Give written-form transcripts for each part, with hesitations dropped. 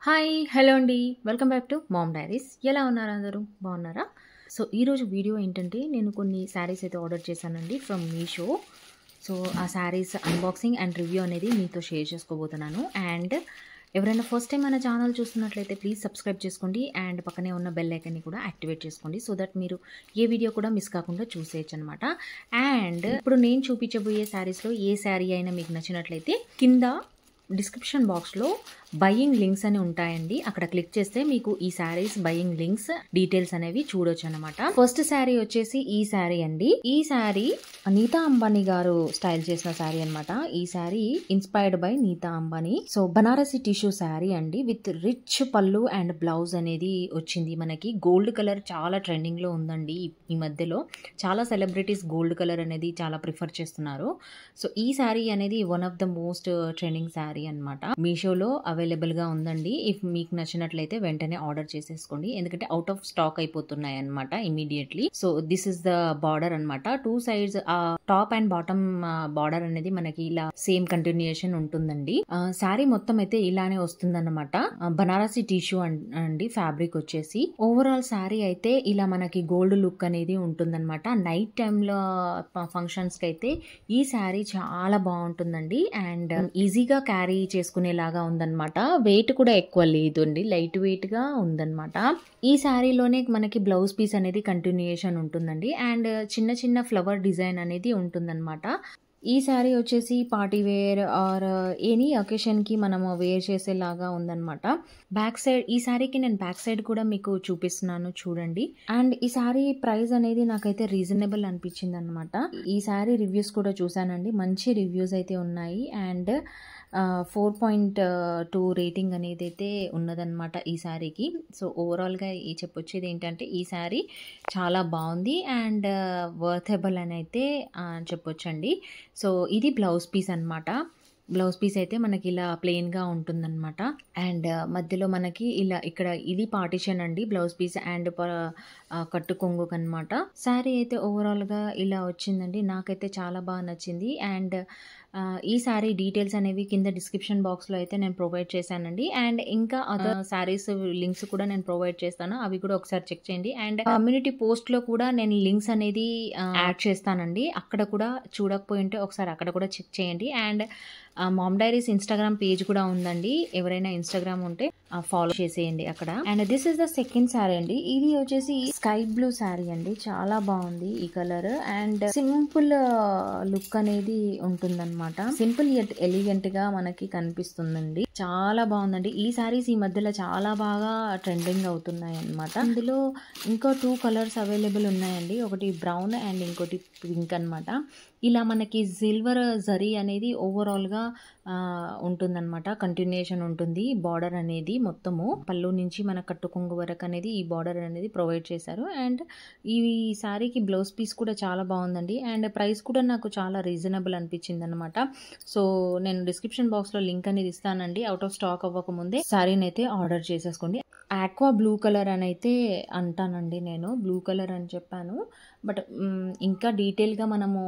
Hi hello అండి, welcome back to mom diaries. ఎలా ఉన్నారు అందరూ? బాగున్నారా? సో ఈరోజు వీడియో ఏంటంటే, నేను కొన్ని శారీస్ అయితే ఆర్డర్ చేశానండి ఫ్రమ్ మీషో. సో ఆ శారీస్ అన్బాక్సింగ్ అండ్ రివ్యూ అనేది మీతో షేర్ చేసుకోబోతున్నాను. అండ్ ఎవరైనా ఫస్ట్ టైం మన ఛానల్ చూస్తున్నట్లయితే ప్లీజ్ సబ్స్క్రైబ్ చేసుకోండి అండ్ పక్కనే ఉన్న బెల్ ఐకాన్ని కూడా యాక్టివేట్ చేసుకోండి, సో దట్ మీరు ఏ వీడియో కూడా మిస్ కాకుండా చూసేయచ్చు అనమాట. అండ్ ఇప్పుడు నేను చూపించబోయే శారీస్లో ఏ శారీ అయినా మీకు నచ్చినట్లయితే కింద డిస్క్రిప్షన్ బాక్స్లో బయింగ్ లింక్స్ అని ఉంటాయండి. అక్కడ క్లిక్ చేస్తే మీకు ఈ శారీస్ బయింగ్ లింక్స్ డీటెయిల్స్ అనేవి చూడొచ్చు అనమాట. ఫస్ట్ శారీ వచ్చేసి ఈ శారీ అండి. ఈ శారీ నీతా అంబానీ గారు స్టైల్ చేసిన శారీ అనమాట. ఈ sari inspired by Nita Ambani. So Banarasi tissue sari అండి, విత్ రిచ్ పళ్ళు అండ్ బ్లౌజ్ అనేది వచ్చింది మనకి. గోల్డ్ కలర్ చాలా ట్రెండింగ్ లో ఉందండి ఈ మధ్యలో. చాలా సెలబ్రిటీస్ గోల్డ్ కలర్ అనేది చాలా ప్రిఫర్ చేస్తున్నారు. సో ఈ శారీ అనేది one of the most trending sari అనమాట. మీషోలో అవైలబుల్ గా ఉందండి. ఇఫ్ మీకు నచ్చినట్లయితే వెంటనే ఆర్డర్ చేసేసుకోండి, ఎందుకంటే అవుట్ ఆఫ్ స్టాక్ అయిపోతున్నాయి అనమాట immediately. So this is the border అనమాట. Two sides top and bottom border అనేది మనకి ఇలా సేమ్ కంటిన్యూయేషన్ ఉంటుందండి. శారీ మొత్తం అయితే ఇలానే వస్తుందన్నమాట. బనారసి టిష్యూ అండి ఫ్యాబ్రిక్ వచ్చేసి. ఓవరాల్ శారీ అయితే ఇలా మనకి గోల్డ్ లుక్ అనేది ఉంటుందన్నమాట. నైట్ టైంలో ఫంక్షన్స్ కి అయితే ఈ శారీ చాలా బాగుంటుందండి అండ్ ఈజీగా క్యారీ చేసుకునేలాగా ఉందన్నమాట. వెయిట్ కూడా ఎక్కువ లేదు అండి, లైట్ వెయిట్ గా ఉందన్నమాట. ఈ శారీలోనే మనకి బ్లౌజ్ పీస్ అనేది కంటిన్యూయేషన్ ఉంటుందండి అండ్ చిన్న చిన్న ఫ్లవర్ డిజైన్ అనేది ఉంటుందన్నమాట. ఈ శారీ వచ్చేసి party wear or any occasion కి మనము వేర్ చేసేలాగా ఉందన్నమాట. బ్యాక్ సైడ్ ఈ శారీకి నేను బ్యాక్ సైడ్ కూడా మీకు చూపిస్తున్నాను చూడండి. అండ్ ఈ శారీ ప్రైస్ అనేది నాకైతే రీజనబుల్ అనిపించింది అనమాట. ఈ శారీ రివ్యూస్ కూడా చూసానండి, మంచి రివ్యూస్ అయితే ఉన్నాయి అండ్ 4.2 రేటింగ్ అనేది అయితే ఉన్నదన్నమాట ఈ శారీకి. సో ఓవరాల్గా చెప్పొచ్చేది ఏంటంటే, ఈ శారీ చాలా బాగుంది అండ్ వర్తబుల్ అని అయితే చెప్పొచ్చండి. సో ఇది బ్లౌజ్ పీస్ అనమాట. బ్లౌజ్ పీస్ అయితే మనకి ఇలా ప్లెయిన్ గా ఉంటుందన్నమాట అండ్ మధ్యలో మనకి ఇలా ఇక్కడ ఇది పార్టిషన్ అండి, బ్లౌజ్ పీస్ అండ్ కట్టు కొంగు అనమాట. శారీ అయితే ఓవరాల్ గా ఇలా వచ్చిందండి, నాకైతే చాలా బాగా నచ్చింది. అండ్ ఈ శారీ డీటెయిల్స్ అనేవి కింద డిస్క్రిప్షన్ బాక్స్ లో అయితే నేను ప్రొవైడ్ చేశానండి అండ్ ఇంకా అదర్ శారీస్ లింక్స్ కూడా నేను ప్రొవైడ్ చేస్తాను, అవి కూడా ఒకసారి చెక్ చేయండి. అండ్ కమ్యూనిటీ పోస్ట్ లో కూడా నేను లింక్స్ అనేది యాడ్ చేస్తానండి, అక్కడ కూడా చూడకపోయి ఉంటే ఒకసారి అక్కడ కూడా చెక్ చేయండి. And mom diaries Instagram page కూడా ఉందండి, ఎవరైనా ఇన్స్టాగ్రామ్ ఉంటే ఫాలో చేసేయండి అక్కడ. And this is the second sari అండి. ఇది వచ్చేసి స్కై బ్లూ శారీ అండి, చాలా బాగుంది ఈ కలర్ అండ్ సింపుల్ లుక్ అనేది ఉంటుందన్నమాట. సింపుల్ యట్ ఎలిగెంట్ గా మనకి కనిపిస్తుందండి, చాలా బాగుందండి. ఈ శారీస్ ఈ మధ్యలో చాలా బాగా ట్రెండింగ్ అవుతున్నాయి అన్నమాట. ఇందులో ఇంకో 2 కలర్స్ అవైలబుల్ ఉన్నాయండి, ఒకటి బ్రౌన్ అండ్ ఇంకోటి పింక్ అన్నమాట. ఇలా మనకి సిల్వర్ జరీ అనేది ఓవరాల్ గా ఉంటుందన్నమాట, కంటిన్యూషన్ ఉంటుంది. బార్డర్ అనేది మొత్తము పళ్ళు నుంచి మన కట్టుకొంగు వరకు అనేది ఈ బార్డర్ అనేది ప్రొవైడ్ చేశారు. అండ్ ఈ శారీకి బ్లౌజ్ పీస్ కూడా చాలా బాగుందండి అండ్ ప్రైస్ కూడా నాకు చాలా రీజనబుల్ అనిపించింది అనమాట. సో నేను డిస్క్రిప్షన్ బాక్స్ లో లింక్ అనేది ఇస్తానండి, అవుట్ ఆఫ్ స్టాక్ అవ్వకముందే శారీని అయితే ఆర్డర్ చేసేసుకోండి. ఆక్వా బ్లూ కలర్ అని అయితే అంటానండి, నేను బ్లూ కలర్ అని చెప్పాను బట్ ఇంకా డీటెయిల్గా మనము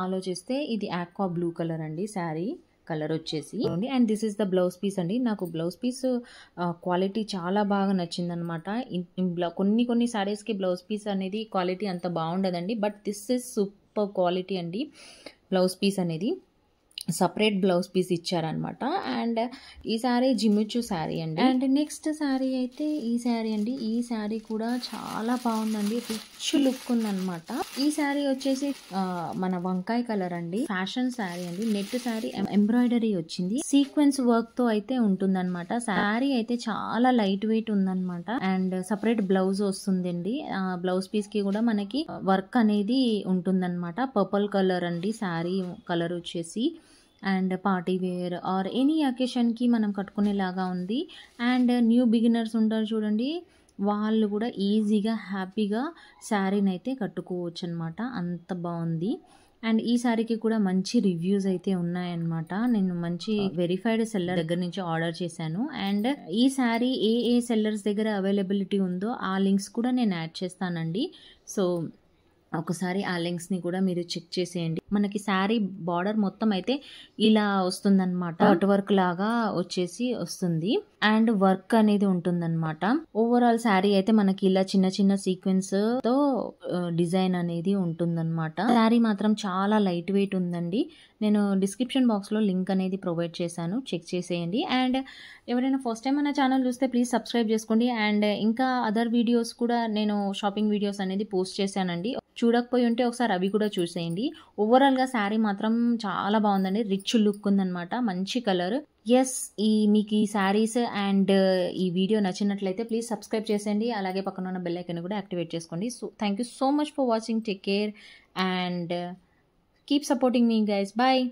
ఆలోచిస్తే ఇది ఆక్వా బ్లూ కలర్ అండి శారీ కలర్ వచ్చేసి. And this is the blouse piece అండి. నాకు బ్లౌజ్ పీస్ క్వాలిటీ చాలా బాగా నచ్చింది అనమాట. కొన్ని శారీస్ కి బ్లౌజ్ పీస్ అనేది క్వాలిటీ అంత బాగుండదండి, but this is super quality అండి. బ్లౌజ్ పీస్ అనేది సపరేట్ బ్లౌజ్ పీస్ ఇచ్చారనమాట. అండ్ ఈ శారీ జిమ్మిచ్చు శారీ అండి. అండ్ నెక్స్ట్ శారీ అయితే ఈ శారీ అండి. ఈ శారీ కూడా చాలా బాగుందండి, రిచ్ లుక్ ఉందన్నమాట. ఈ శారీ వచ్చేసి మన వంకాయ కలర్ అండి, ఫ్యాషన్ శారీ అండి. నెట్ శారీ ఎంబ్రాయిడరీ వచ్చింది, సీక్వెన్స్ వర్క్ తో అయితే ఉంటుందన్నమాట. శారీ అయితే చాలా లైట్ వెయిట్ ఉందన్నమాట అండ్ సపరేట్ బ్లౌజ్ వస్తుందండి. బ్లౌజ్ పీస్ కి కూడా మనకి వర్క్ అనేది ఉంటుందన్నమాట. పర్పుల్ కలర్ అండి శారీ కలర్ వచ్చేసి. And party wear or any అకేషన్కి మనం కట్టుకునేలాగా ఉంది. అండ్ న్యూ బిగినర్స్ ఉంటారు చూడండి, వాళ్ళు కూడా ఈజీగా హ్యాపీగా శారీని అయితే కట్టుకోవచ్చు అనమాట, అంత బాగుంది. అండ్ ఈ శారీకి కూడా మంచి రివ్యూస్ అయితే ఉన్నాయన్నమాట. నేను మంచి వెరిఫైడ్ సెల్లర్ దగ్గర నుంచి ఆర్డర్ చేశాను. అండ్ ఈ శారీ ఏ సెల్లర్స్ దగ్గర అవైలబిలిటీ ఉందో ఆ లింక్స్ కూడా నేను యాడ్ చేస్తానండి. సో ఒకసారి ఆ లింక్స్ని కూడా మీరు చెక్ చేసేయండి. మనకి శారీ బార్డర్ మొత్తం అయితే ఇలా వస్తుందన్నమాట. కట్ వర్క్ లాగా వచ్చేసి వస్తుంది అండ్ వర్క్ అనేది ఉంటుందన్నమాట. ఓవరాల్ శారీ అయితే మనకి ఇలా చిన్న చిన్న సీక్వెన్స్ తో డిజైన్ అనేది ఉంటుందన్నమాట. శారీ మాత్రం చాలా లైట్ వెయిట్ ఉందండి. నేను డిస్క్రిప్షన్ బాక్స్లో లింక్ అనేది ప్రొవైడ్ చేశాను, చెక్ చేసేయండి. అండ్ ఎవరైనా ఫస్ట్ టైం మన ఛానల్ చూస్తే ప్లీజ్ సబ్స్క్రైబ్ చేసుకోండి. అండ్ ఇంకా అదర్ వీడియోస్ కూడా నేను షాపింగ్ వీడియోస్ అనేది పోస్ట్ చేశానండి. చూడకపోయి ఉంటే ఒకసారి అవి కూడా చూసేయండి. ఓవరాల్గా శారీ మాత్రం చాలా బాగుందండి. రిచ్ లుక్ ఉందన్నమాట, మంచి కలర్. ఎస్, మీకు ఈ శారీస్ అండ్ ఈ వీడియో నచ్చినట్లయితే ప్లీజ్ సబ్స్క్రైబ్ చేసేయండి. అలాగే పక్కన ఉన్న బెల్ ఐకాన్ కూడా యాక్టివేట్ చేసుకోండి. So thank you so much for watching. Take care and keep supporting me guys. Bye.